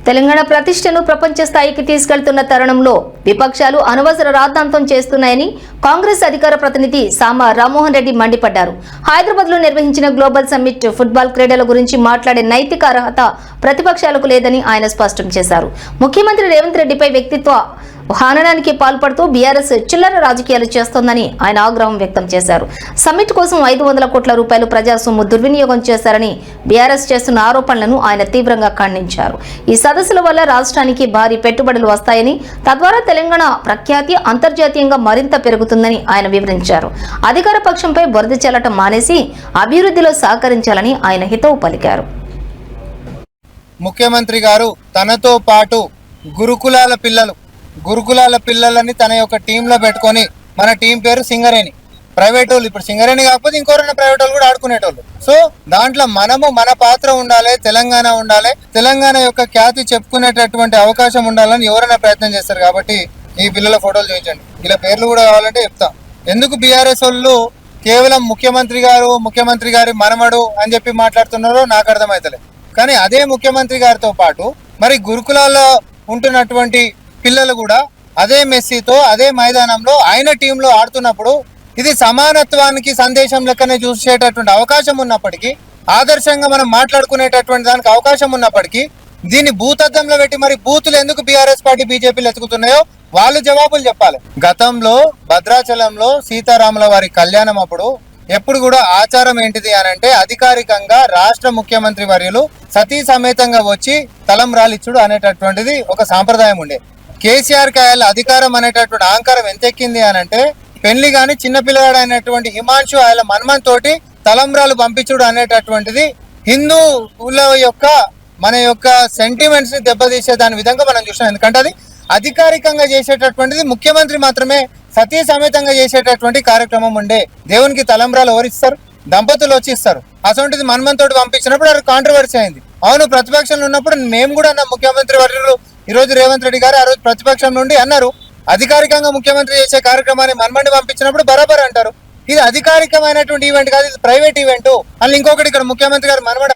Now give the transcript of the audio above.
తెలంగాణ ప్రతిష్టను ప్రపంచ స్థాయికి తీసుకెళ్తున్న తరుణంలో విపక్షాలు అనవసర రాద్ధాంతం చేస్తున్నాయని కాంగ్రెస్ అధికార ప్రతినిధి సామ రామ్మోహన్ రెడ్డి మండిపడ్డారు. హైదరాబాద్ లో నిర్వహించిన గ్లోబల్ సమ్మిట్ ఫుట్బాల్ క్రీడల గురించి మాట్లాడే నైతిక అర్హత ప్రతిపక్షాలకు లేదని ఆయన స్పష్టం చేశారు. ముఖ్యమంత్రి రేవంత్ రెడ్డిపై వ్యక్తిత్వ హననానికి పాల్పడుతూ బీఆర్ఎస్ చిల్లర రాజకీయాలు చేస్తోందని ఆయన ఆగ్రహం వ్యక్తం చేశారు. సమ్మిట్ కోసం 500 కోట్ల రూపాయలు ప్రజా సొమ్ము దుర్వినియోగం చేశారని బీఆర్ఎస్ చేస్తున్న ఆరోపణలను ఆయన తీవ్రంగా ఖండించారు. ఈ సదస్సుల వల్ల రాష్ట్రానికి భారీ పెట్టుబడులు వస్తాయని, తద్వారా తెలంగాణ ప్రఖ్యాతి అంతర్జాతీయంగా మరింత పెరుగుతుందని ఆయన వివరించారు. అధికార పక్షంపై బురద చల్లటం మానేసి అభివృద్ధిలో సహకరించాలని ఆయన హితవు పలికారు. ముఖ్యమంత్రి గారు తనతో పాటు గురుకులాల పిల్లలని తన యొక్క టీంలో పెట్టుకొని, మన టీం పేరు సింగరేణి, ప్రైవేట్ వాళ్ళు, ఇప్పుడు సింగరేణి కాకపోతే ఇంకోరైనా ప్రైవేట్ వాళ్ళు కూడా ఆడుకునేటోళ్ళు. సో దాంట్లో మన పాత్ర ఉండాలి, తెలంగాణ ఉండాలి, తెలంగాణ యొక్క ఖ్యాతి చెప్పుకునేటటువంటి అవకాశం ఉండాలని ఎవరైనా ప్రయత్నం చేస్తారు. కాబట్టి ఈ పిల్లల ఫోటోలు చూపించండి, ఇలా పేర్లు కూడా కావాలంటే చెప్తా. ఎందుకు బీఆర్ఎస్ వాళ్ళు కేవలం ముఖ్యమంత్రి గారి మనమడు అని చెప్పి మాట్లాడుతున్నారో నాకు అర్థమవుతలేదు. కానీ అదే ముఖ్యమంత్రి గారితో పాటు మరి గురుకులాల్లో ఉంటున్నటువంటి పిల్లలు కూడా అదే మెస్సీతో అదే మైదానంలో ఆయన టీంలో ఆడుతున్నప్పుడు ఇది సమానత్వానికి సందేశం లెక్కనే చూసేటటువంటి అవకాశం ఉన్నప్పటికీ, ఆదర్శంగా మనం మాట్లాడుకునేటటువంటి దానికి అవకాశం ఉన్నప్పటికీ దీన్ని భూతద్దంలో పెట్టి మరి బూతులు ఎందుకు బీఆర్ఎస్ పార్టీ బీజేపీలు ఎత్తుకుతున్నాయో వాళ్ళు జవాబులు చెప్పాలి. గతంలో భద్రాచలంలో సీతారాముల వారి కళ్యాణం అప్పుడు ఎప్పుడు కూడా ఆచారం ఏంటిది అని అంటే, అధికారికంగా రాష్ట్ర ముఖ్యమంత్రి వర్యులు సతీ సమేతంగా వచ్చి తలంబ్రాలిచ్చుడు అనేటటువంటిది ఒక సాంప్రదాయం ఉండే. కేసీఆర్ కాయల అధికారం అనేటటువంటి అహంకారం ఎంత ఎక్కింది అని అంటే, పెళ్లి గాని చిన్నపిల్లగాడు అయినటువంటి హిమాంశు ఆయన మన్మన్ తోటి తలంబ్రాలు పంపించుడు అనేటటువంటిది హిందువుల యొక్క మన యొక్క సెంటిమెంట్స్ ని దెబ్బతీసే దాని విధంగా మనం చూసాం. ఎందుకంటే అది అధికారికంగా చేసేటటువంటిది ముఖ్యమంత్రి మాత్రమే సతీ సమేతంగా చేసేటటువంటి కార్యక్రమం ఉండే. దేవునికి తలంబ్రాలు ఎవరిస్తారు? దంపతులు వచ్చి ఇస్తారు. అసొంటిది మన్మన్ తోటి పంపించినప్పుడు అది కాంట్రవర్సీ అయింది. అవును, ప్రతిపక్షంలో ఉన్నప్పుడు మేము కూడా అన్న ముఖ్యమంత్రి వర్యులు ఈరోజు రేవంత్ రెడ్డి గారు ఆ రోజు ప్రతిపక్షం నుండి అన్నారు, అధికారికంగా ముఖ్యమంత్రి చేసే కార్యక్రమాన్ని మన్మని పంపించినప్పుడు బరాబర్ అంటారు. ఇది అధికారికమైనటువంటి ఈవెంట్ కాదు, ఇది ప్రైవేట్ ఈవెంట్ అని. ఇంకొకటి ఇక్కడ ముఖ్యమంత్రి గారు మనమడ